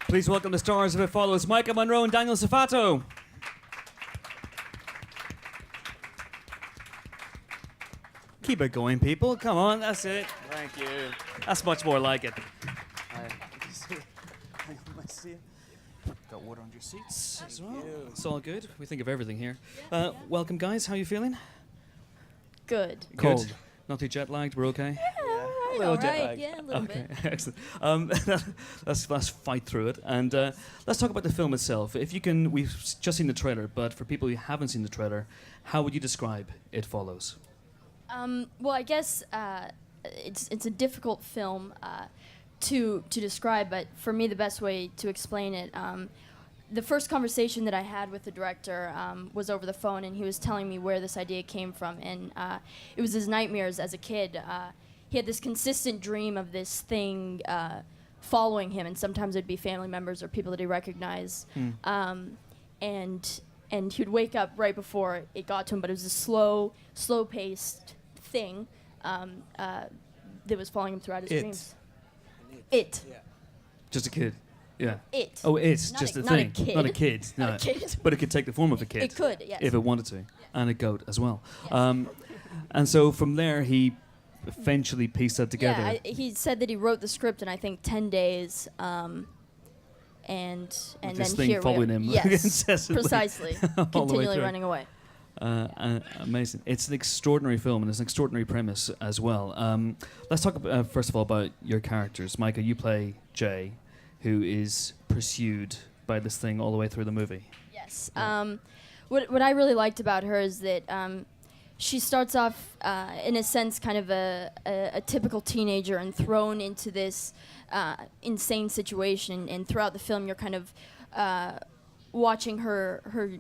Please welcome the stars of It Follows, Maika, Monroe and Daniel Zovatto. Keep it going, people. Come on, that's it. Thank you. That's much more like it. Got water on your seats as well. It's all good. We think of everything here. Welcome, guys. How are you feeling? Good. Cold. Good. Not too jet lagged. We're okay. Yeah, all right. Yeah, a little bit. Excellent. Let's fight through it, and let's talk about the film itself. If you can, we've just seen the trailer, but for people who haven't seen the trailer, how would you describe It Follows? Well, I guess it's a difficult film to describe, but for me, the best way to explain it. The first conversation that I had with the director was over the phone, and he was telling me where this idea came from, and it was his nightmares as a kid. He had this consistent dream of this thing following him, and sometimes it'd be family members or people that he recognized. And he'd wake up right before it got to him, but it was a slow-paced thing that was following him throughout his dreams. It. Yeah. Just a kid. Yeah. It. Oh, it's not just a, a not thing. A kid. Not a kid. No. Not a kid. But it could take the form of a kid. It could, yes. If it wanted to. Yeah. And a goat as well. Yes. And so from there, he eventually pieced that together. Yeah, he said that he wrote the script in, I think, 10 days. And this then thing here following we are. him Yes, incessantly. precisely. All the way Continually through. running away. Amazing. It's an extraordinary film, and it's an extraordinary premise as well. Let's talk first of all about your characters. Maika, you play Jay, who is pursued by this thing all the way through the movie. Yes. What I really liked about her is that she starts off, in a sense, kind of a typical teenager and thrown into this insane situation. And throughout the film, you're kind of watching her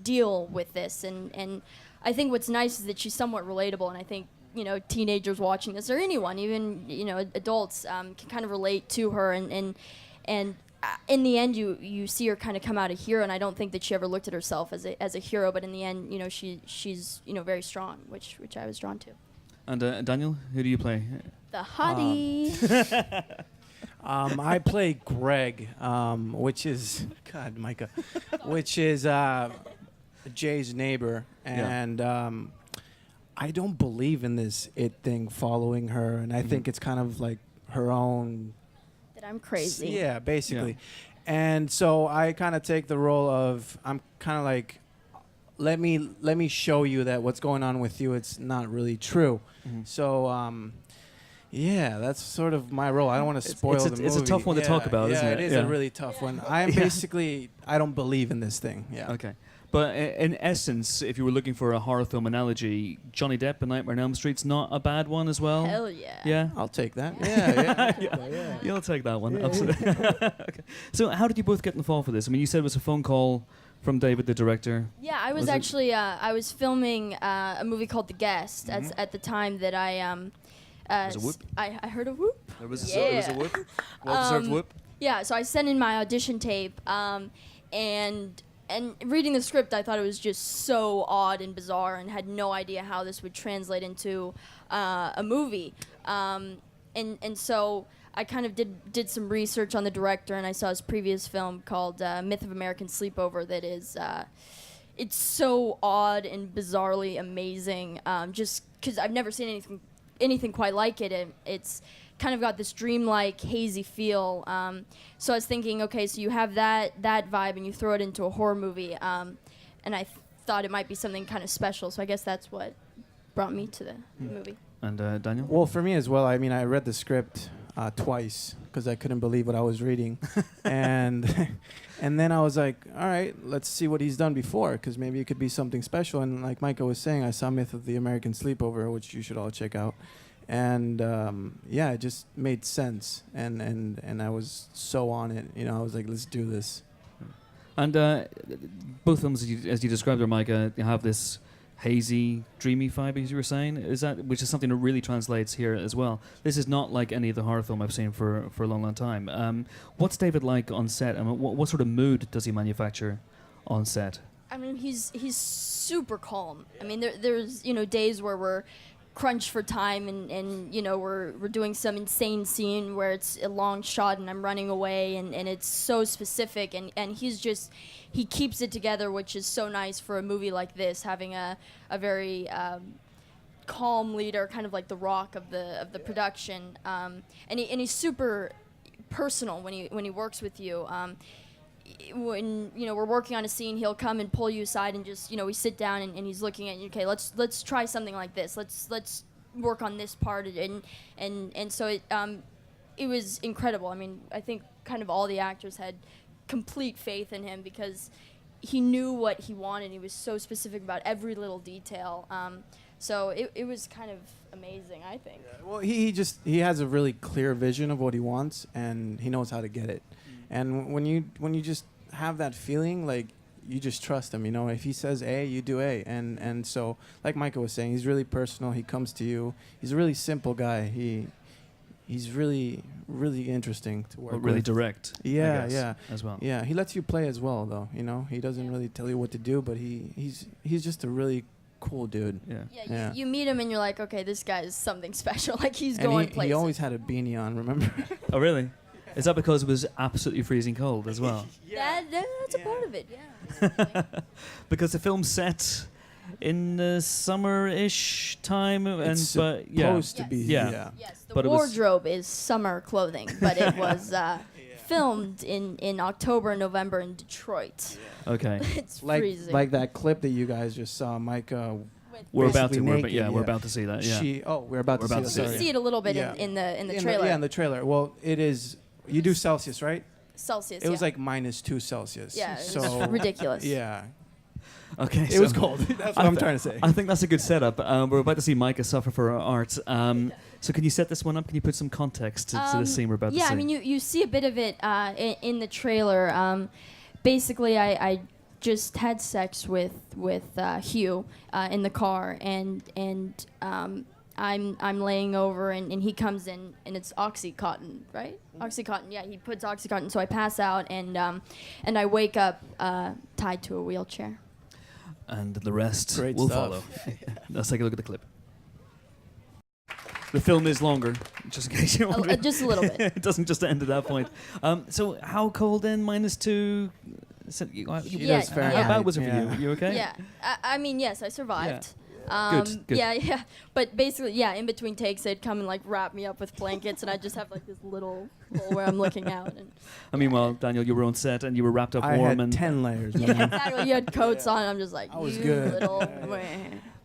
deal with this. And I think what's nice is that she's somewhat relatable. And I think, teenagers watching this, or anyone, even, adults, can kind of relate to her. And in the end, you see her kind of come out a hero, and I don't think that she ever looked at herself as a hero. But in the end, she's very strong, which I was drawn to. And Daniel, who do you play? The hottie. I play Greg, which is Maika, which is Jay's neighbor, and I don't believe in this it thing following her, and I think it's kind of like her own. I'm crazy. Yeah, basically. Yeah. And so I kind of take the role of, I'm kind of like, let me show you that what's going on with you, it's not really true. So, yeah, that's sort of my role. I don't want to spoil the movie. It's a tough one to talk about, isn't it? It is a really tough one. I'm basically, I don't believe in this thing. Yeah. Okay. But in essence, if you were looking for a horror film analogy, Johnny Depp in Nightmare on Elm Street's not a bad one as well? Hell yeah. Yeah? I'll take that. Yeah. You'll take that one, absolutely. Okay. So how did you both get in the fall for this? I mean, you said it was a phone call from David, the director. Yeah, I was actually, I was filming a movie called The Guest at the time that I... There was a whoop. I heard a whoop. There was a whoop. Well-deserved whoop. Yeah, so I sent in my audition tape, and reading the script, I thought it was just so odd and bizarre, and had no idea how this would translate into a movie. And so I kind of did some research on the director, and I saw his previous film called Myth of American Sleepover. That is, it's so odd and bizarrely amazing. Just because I've never seen anything quite like it. It's kind of got this dreamlike, hazy feel. So I was thinking, okay, so you have that vibe, and you throw it into a horror movie, and I thought it might be something kind of special. So I guess that's what brought me to the movie. And Daniel? Well, for me as well, I mean, I read the script twice because I couldn't believe what I was reading. and then I was like, all right, let's see what he's done before, because maybe it could be something special. And like Maika was saying, I saw Myth of the American Sleepover, which you should all check out. And it just made sense, and I was so on it. I was like, let's do this. And both films, as you described, Maika, you have this hazy, dreamy vibe, as you were saying. Which is something that really translates here as well. This is not like any of the horror film I've seen for a long time. What's David like on set? I mean, what sort of mood does he manufacture on set? I mean, he's super calm. I mean, there's days where we're crunched for time, and you know, we're doing some insane scene where it's a long shot and I'm running away, and it's so specific, and he keeps it together, which is so nice for a movie like this, having a very calm leader, kind of like the Rock of the production, and he's super personal when he works with you. When you know we're working on a scene, he'll come and pull you aside and just, you know, we sit down and he's looking at you. Okay, let's try something like this. Let's work on this part, and so it was incredible. I mean, I think kind of all the actors had complete faith in him because he knew what he wanted. He was so specific about every little detail. So it was kind of amazing, I think. Yeah, well, he has a really clear vision of what he wants, and he knows how to get it. And when you just have that feeling, like, you just trust him, you know. If he says A, you do A. And so, like Maika was saying, he's really personal. He comes to you. He's a really simple guy. He's really, really interesting to work with. Really direct. Yeah, I guess, yeah. As well. Yeah, he lets you play as well, though. You know, he doesn't really tell you what to do, but he's just a really cool dude. Yeah, you meet him and you're like, okay, this guy is something special. Like, he's And going places. he always had a beanie on, remember? Oh, really? Is that because it was absolutely freezing cold as well? That's a part of it, yeah. Because the film's set in the summer-ish time, and It's but supposed to be, Yeah. yeah. Yes, the But it was- wardrobe is summer clothing, but it was filmed in October and November in Detroit. Okay. It's freezing. Like that clip that you guys just saw, Maika. We're about to. Basically We're, naked, we're about to see that. Yeah. We're about We're to about see to that. you see see it a little bit Yeah. in the trailer. In the trailer. Well, it is. You do Celsius, right? Celsius. It was yeah. like -2 Celsius. Yeah, it so was ridiculous. Yeah, Okay. it was cold. That's what I'm trying to say. I think that's a good setup. We're about to see Maika suffer for her art. So can you set this one up? Can you put some context to the scene we're about to see? Yeah, I mean, you see a bit of it in the trailer. Basically, I just had sex with Hugh in the car, and I'm laying over, and he comes in, and it's OxyContin, right? OxyContin, yeah. He puts OxyContin, so I pass out, and I wake up tied to a wheelchair. And the rest Great will stuff. follow. Let's take a look at the clip. The film is longer, just in case you're wondering. Just a little bit. It doesn't just end at that point. So how cold then? -2? Yeah, does Fahrenheit. How bad was it for Yeah. you? You okay? Yeah, I mean, yes, I survived. Good. Yeah. But basically, yeah, in between takes, they'd come and like wrap me up with blankets, and I'd just have like this little hole where I'm looking out. And I mean, well, Daniel, you were on set and you were wrapped up I warm, had and 10 layers. yeah, Man. exactly. You had coats on. I'm just like, I was you good. little.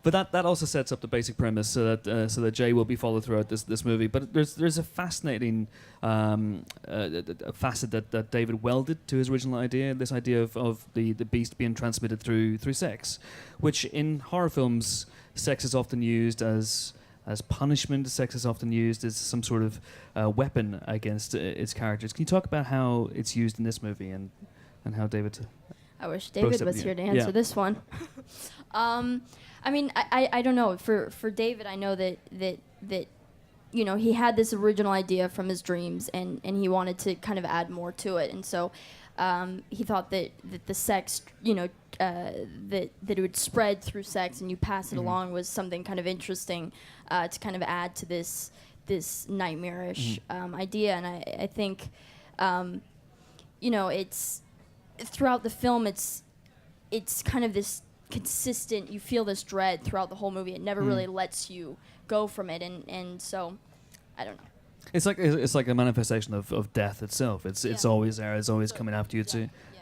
but that also sets up the basic premise so that Jay will be followed throughout this movie. But there's a fascinating facet that David welded to his original idea. This idea of the beast being transmitted through sex, which in horror films, sex is often used as punishment. Sex is often used as some sort of weapon against its characters. Can you talk about how it's used in this movie and how David? I wish David was here to answer this one. I mean, I don't know. For David, I know that you know, he had this original idea from his dreams, and he wanted to kind of add more to it, and so he thought that the sex, you know, that it would spread through sex and you pass it along was something kind of interesting to kind of add to this nightmarish idea. And I think, you know, it's throughout the film, it's kind of this consistent, you feel this dread throughout the whole movie. It never really lets you go from it, and so I don't know. It's like a manifestation of death itself. It's always there. It's always coming after you.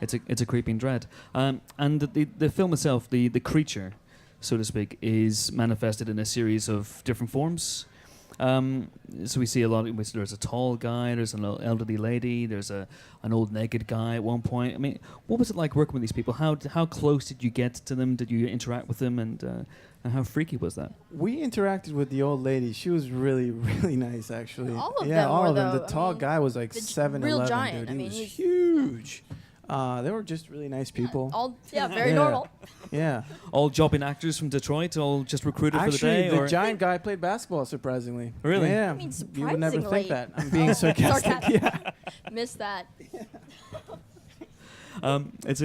It's a creeping dread. And the film itself, the creature, so to speak, is manifested in a series of different forms. So we see a lot. There's a tall guy. There's an elderly lady. There's an old naked guy at one point. I mean, what was it like working with these people? How close did you get to them? Did you interact with them? And how freaky was that? We interacted with the old lady. She was really, really nice, actually. All of them all were, of them. though. The tall guy was like the 7'11", real giant. dude. I He mean, was he's huge. They were just really nice people. Very Yeah. normal. Yeah. All jobbing actors from Detroit, all just recruited Actually, for the day? the or giant guy played basketball, surprisingly. Really? Yeah. I mean, You would never surprisingly. think that. I'm being sarcastic. Sarcastic. Yeah. Missed that. But it's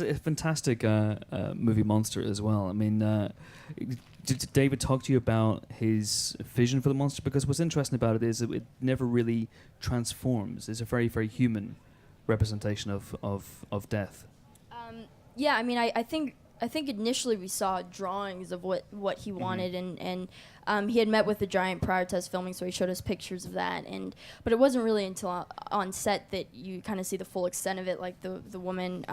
a fantastic movie monster as well. I mean, did David talk to you about his vision for the monster? Because what's interesting about it is it never really transforms. It's a very, very human representation of death. Yeah, I mean, I think initially we saw drawings of what he wanted, and he had met with the giant prior to us filming, so he showed us pictures of that. But it wasn't really until on set that you kind of see the full extent of it, like the woman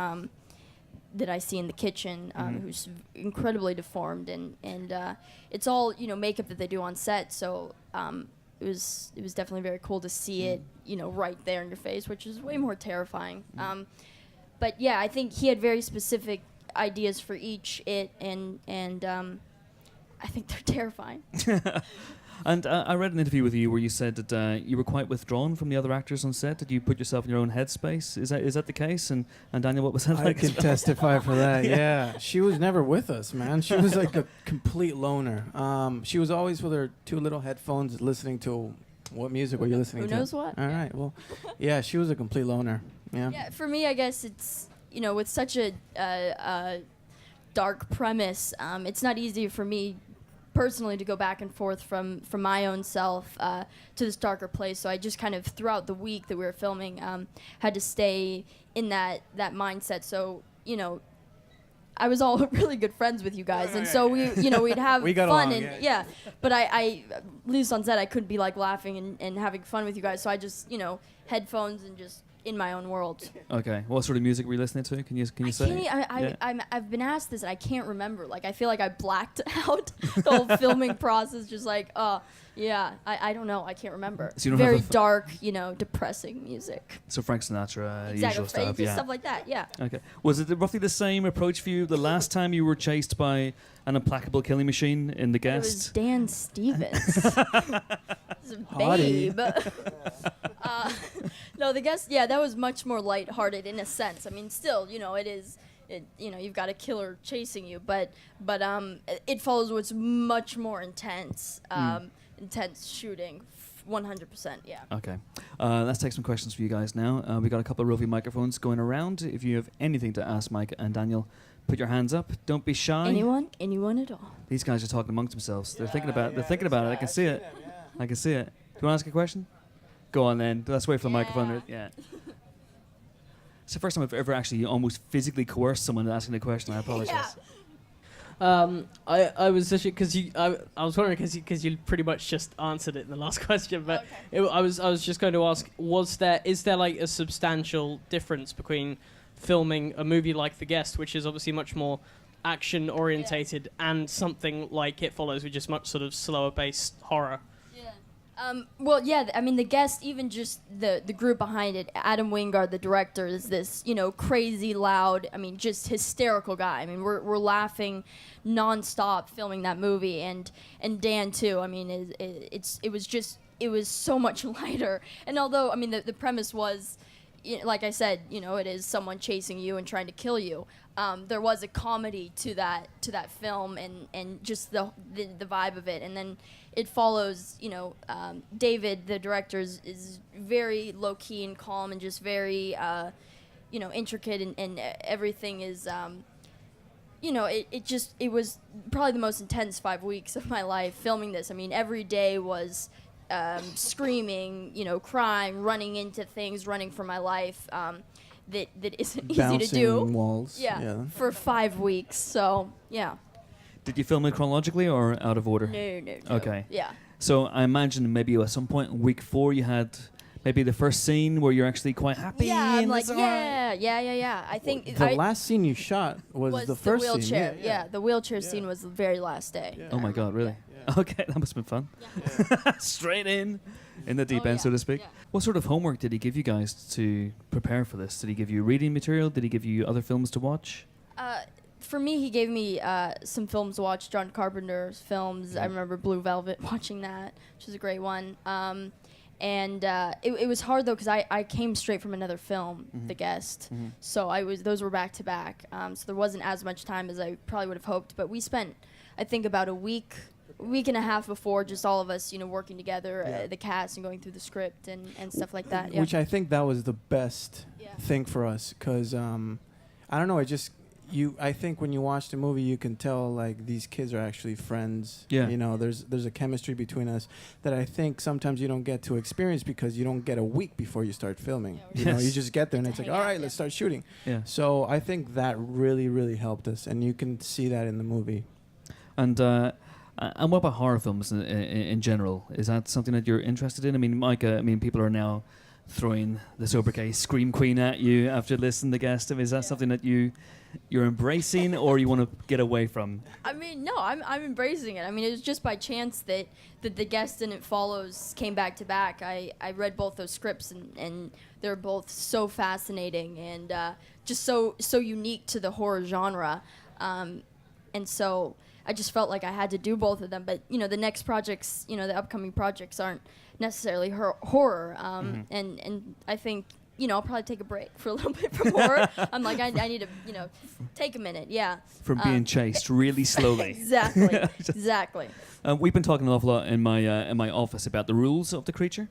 that I see in the kitchen, who's incredibly deformed, and it's all makeup that they do on set. So it was definitely very cool to see it right there in your face, which is way more terrifying. But yeah, I think he had very specific ideas for each and I think they're terrifying. And I read an interview with you where you said that you were quite withdrawn from the other actors on set. Did you put yourself in your own headspace? Is that the case? And Daniel, what was that like? I can testify for that. Yeah, she was never with us, man. She was like a complete loner. She was always with her two little headphones, listening to what music were you listening to? Who knows what? All right. Well, yeah, she was a complete loner. Yeah. Yeah, for me, I guess it's with such a dark premise, it's not easy for me personally to go back and forth from my own self to this darker place. So I just kind of throughout the week that we were filming had to stay in that mindset. So I was all really good friends with you guys, and so we'd have we got fun, along, and yeah. But I at least on set I couldn't be like laughing and having fun with you guys. So I just headphones and just in my own world. Okay. What sort of music were you listening to? Can you say? I've been asked this and I can't remember. Like I feel like I blacked out the whole filming process. Just like, yeah, I don't know. I can't remember. So you don't very have dark, depressing music. So Frank Sinatra, Exactly. usual stuff. Yeah. Stuff like that. Yeah. Okay. Was it roughly the same approach for you the last time you were chased by an implacable killing machine in The Guest? It was Dan Stevens. Babe. No, The Guest. Yeah, that was much more lighthearted in a sense. I mean, still, it is. You've got a killer chasing you, but it follows what's much more intense. Intense shooting, 100%. Yeah. Okay. Let's take some questions for you guys now. We got a couple of roving microphones going around. If you have anything to ask Mike and Daniel, put your hands up. Don't be shy. Anyone at all. These guys are talking amongst themselves. They're thinking about it. I can see it. I can see it. Do you want to ask a question? Go on then. Let's wait for the microphone. Yeah. It's the first time I've ever actually almost physically coerced someone into asking a question. I apologize. Yeah. I was actually I was wondering because you pretty much just answered it in the last question, but okay. I was just going to ask, is there like a substantial difference between filming a movie like The Guest, which is obviously much more action orientated, and something like It Follows, which is much sort of slower paced horror? Well, yeah, I mean, The Guest, even just the group behind it, Adam Wingard, the director, is this, crazy, loud, I mean, just hysterical guy. I mean, we're laughing nonstop filming that movie, and Dan, too. I mean, it was so much lighter. And although, I mean, the premise was, like I said, it is someone chasing you and trying to kill you. There was a comedy to that film, and just the vibe of it. And then It Follows, David, the director, is very low key and calm and just very, intricate, and everything is, it was probably the most intense 5 weeks of my life filming this. I mean, every day was screaming, crying, running into things, running for my life. That isn't easy to do. Walls. Yeah, for 5 weeks. So yeah. Did you film it chronologically or out of order? No. Okay. Yeah. So I imagine maybe at some point in week 4 you had maybe the first scene where you're actually quite happy. Yeah, I'm and like, it's all right. yeah. I think The last scene you shot was the first wheelchair. scene. Yeah, the wheelchair scene was the very last day. Yeah. Oh my God, really? Yeah. Okay, that must have been fun. Yeah. Straight in the deep Oh, end, yeah, so to speak. yeah. What sort of homework did he give you guys to prepare for this? Did he give you reading material? Did he give you other films to watch? For me, he gave me some films to watch, John Carpenter's films. I remember Blue Velvet, watching that, which was a great one. And it was hard, though, because I came straight from another film, The Guest. So those were back to back. So there wasn't as much time as I probably would have hoped. But we spent, I think, about a week week and a half before, just all of us, working together, Yeah. the cast, and going through the script and stuff like that. Yeah. Which I think that was the best Yeah. thing for us, because I don't know. I think when you watch the movie, you can tell like these kids are actually friends. Yeah. There's a chemistry between us that I think sometimes you don't get to experience because you don't get a week before you start filming. Yes. You just get there and To it's like, hang all out, right, yeah. let's start shooting. Yeah. So I think that really, really helped us, and you can see that in the movie. And what about horror films in general? Is that something that you're interested in? I mean, Micah, people are now throwing the sobriquet Scream Queen at you after listening to Guest. Is that something that you're embracing, or you want to get away from? I mean, no, I'm embracing it. I mean, it was just by chance that The Guest and It Follows came back to back. I read both those scripts, and they're both so fascinating and just so unique to the horror genre. And so I just felt like I had to do both of them. But, the next projects, the upcoming projects aren't necessarily horror. And I think, I'll probably take a break for a little bit from horror. I'm like, I need to, take a minute. Yeah. From being chased really slowly. Exactly. We've been talking an awful lot in my office about the rules of the creature,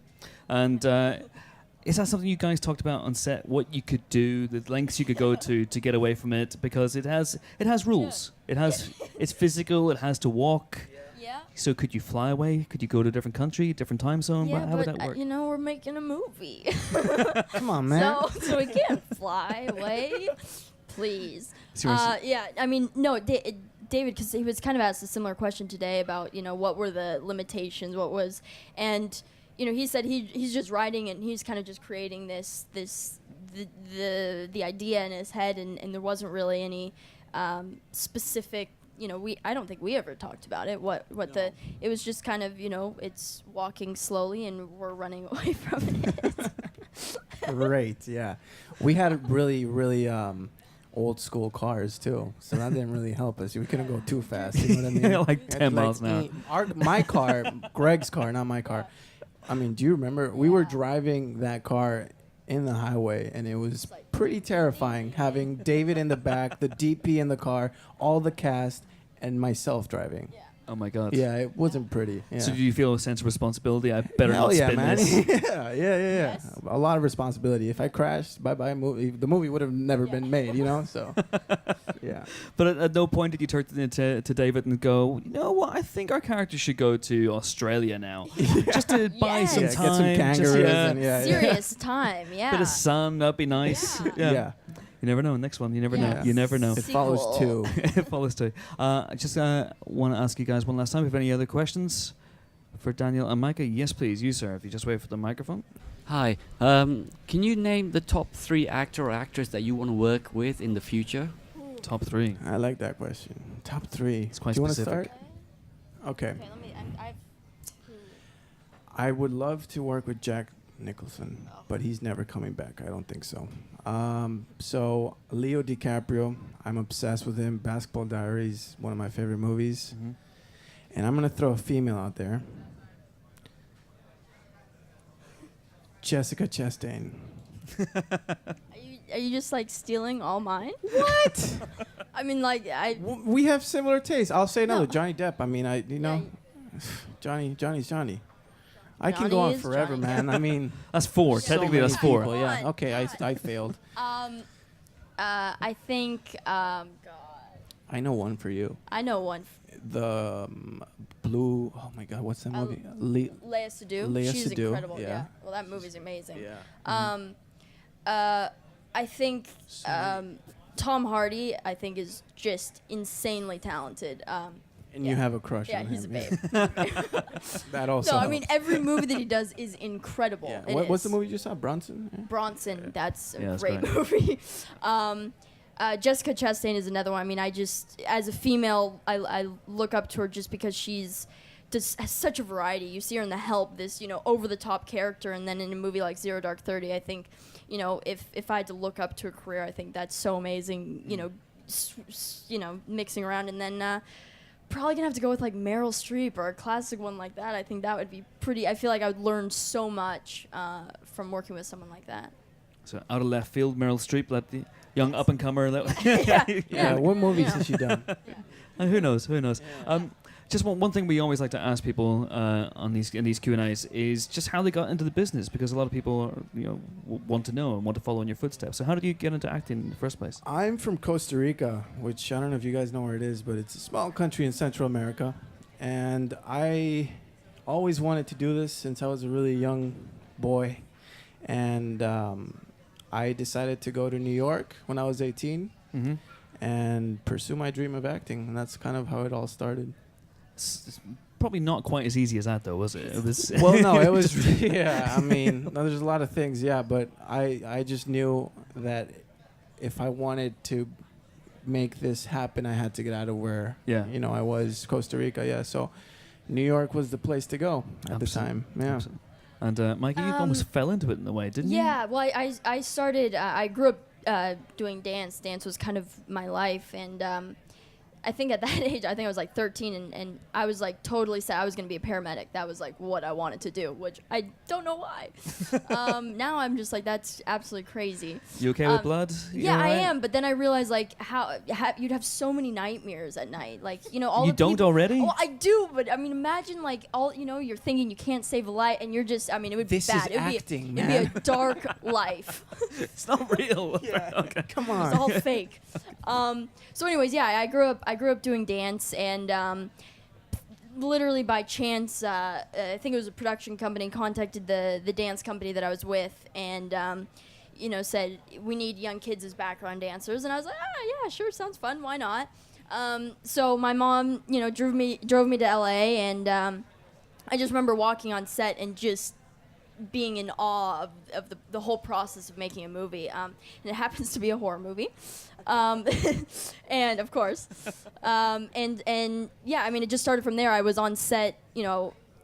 and is that something you guys talked about on set? What you could do, the lengths you could go to get away from it, because it has rules. It's physical. It has to walk. Yeah. So could you fly away? Could you go to a different country, different time zone? Yeah, How would but that work? we're making a movie. Come on, man. So we can't fly away, please. Seriously. Yeah, I mean, no, David, because he was kind of asked a similar question today about, what were the limitations, and, he said he's just writing and he's kind of just creating the idea in his head, and there wasn't really any specific, I don't think we ever talked about it. It was just kind of, it's walking slowly and we're running away from it. Great, yeah. We had really, really old school cars too, so that didn't really help us. We couldn't go too fast. You know what I mean? Like 10 miles an hour. My car, Greg's car, not my car. I mean, do you remember? We were driving that car in the highway, and it was pretty terrifying having David in the back, the DP in the car, all the cast, and myself driving. Yeah. Oh my God. Yeah, it wasn't pretty. Yeah. So do you feel a sense of responsibility? I better Hell not yeah, spin man. this. yeah. Yes. A lot of responsibility. If I crashed, bye-bye movie. The movie would have never been made, So, yeah. But at no point did you turn to David and go, you know what, I think our character should go to Australia now. Just to buy Yes. some Yeah, time. get some kangaroos just, and yeah. Serious time, yeah. Bit of sun, that'd be nice. Yeah. You never know. Next one, you never Yeah. know. You never know. It follows Sequel. too. It follows too. I just want to ask you guys one last time. If any other questions for Daniel and Maika? Yes, please. You, sir. If you just wait for the microphone. Hi. Can you name the top 3 actor or actress that you want to work with in the future? Top 3. I like that question. Top 3. It's quite Do you want to specific. start? Okay. Okay, let me. I've I would love to work with Jack Nicholson, but he's never coming back. I don't think so. So Leo DiCaprio, I'm obsessed with him. Basketball Diaries, one of my favorite movies. Mm-hmm. And I'm gonna throw a female out there. Jessica Chastain. Are you just like stealing all mine? What? I mean, like We have similar tastes. I'll say another. No. Johnny Depp. I mean, Johnny's Johnny. I can go Johnny on is forever, Johnny. man. I mean, That's 4. so Technically, many that's 4. people, yeah. Come on, Okay, I failed. I think. God, I know one for you. I know one. The blue. Oh my God, what's that movie? Leia Sadu. Leia She's Sadu, incredible. yeah. Yeah. Well, that movie's amazing. Yeah. I think Tom Hardy. I think is just insanely talented. And you have a crush Yeah, on he's a him. babe. That also. So I mean, helps. every movie that he does is incredible. Yeah. It What's the is. movie you just saw? Bronson. Yeah. Bronson. That's a Yeah, that's great great. movie. Jessica Chastain is another one. I mean, as a female, I look up to her just because has such a variety. You see her in The Help, this over the top character, and then in a movie like Zero Dark 30, I think if I had to look up to her career, I think that's so amazing. Mixing around, and then probably gonna have to go with like Meryl Streep or a classic one like that. I think that would be pretty. I feel like I would learn so much from working with someone like that. So out of left field, Meryl Streep, let the young up-and-comer. Yeah. Yeah. What movies Yeah. has she done? Who knows? Who knows? Just one thing we always like to ask people on these Q&As is just how they got into the business, because a lot of people want to know and want to follow in your footsteps. So how did you get into acting in the first place? I'm from Costa Rica, which I don't know if you guys know where it is, but it's a small country in Central America. And I always wanted to do this since I was a really young boy. And I decided to go to New York when I was 18 and pursue my dream of acting. And that's kind of how it all started. It's probably not quite as easy as that, though, was it? It was. Well, no, it was. Yeah, I mean, there's a lot of things. Yeah, but I just knew that if I wanted to make this happen, I had to get out of where I was, Costa Rica. Yeah, so New York was the place to go at the time. Yeah. Absolutely. And Mike, you almost fell into it in a way, didn't you? Yeah. Well, I started. I grew up doing dance. Dance was kind of my life, and I think at that age, I think I was like 13, and I was like totally set I was going to be a paramedic. That was like what I wanted to do, which I don't know why. Now I'm just like, that's absolutely crazy. You okay with blood? Yeah, I am. But then I realized like how you'd have so many nightmares at night. Like, all you the don't people, already? Oh, I do. But I mean, imagine like you're thinking you can't save a life, and you're just, I mean, it would be bad. It'd be a dark life. It's not real. Yeah. Okay. Come on. It's all fake. So anyways, yeah, I grew up doing dance, and literally by chance, I think it was a production company contacted the dance company that I was with, and said we need young kids as background dancers, and I was like, yeah, sure, sounds fun, why not? So my mom, drove me to LA, and I just remember walking on set and just being in awe of the whole process of making a movie. And it happens to be a horror movie. And of course. And yeah, I mean, it just started from there. I was on set,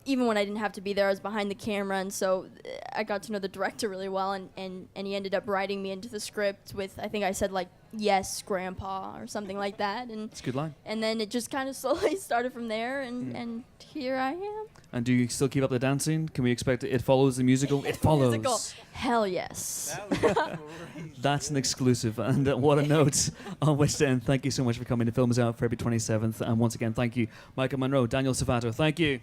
even when I didn't have to be there, I was behind the camera. And so I got to know the director really well. And he ended up writing me into the script with, I think I said like, yes, Grandpa, or something like that. And it's a good line. And then it just kind of slowly started from there. And here I am. And do you still keep up the dancing? Can we expect It Follows the musical? It follows. Musical. Hell yes. That's an exclusive. And what a note on which to end. Thank you so much for coming. The film is out February 27th. And once again, thank you, Maika Monroe, Daniel Zovatto. Thank you.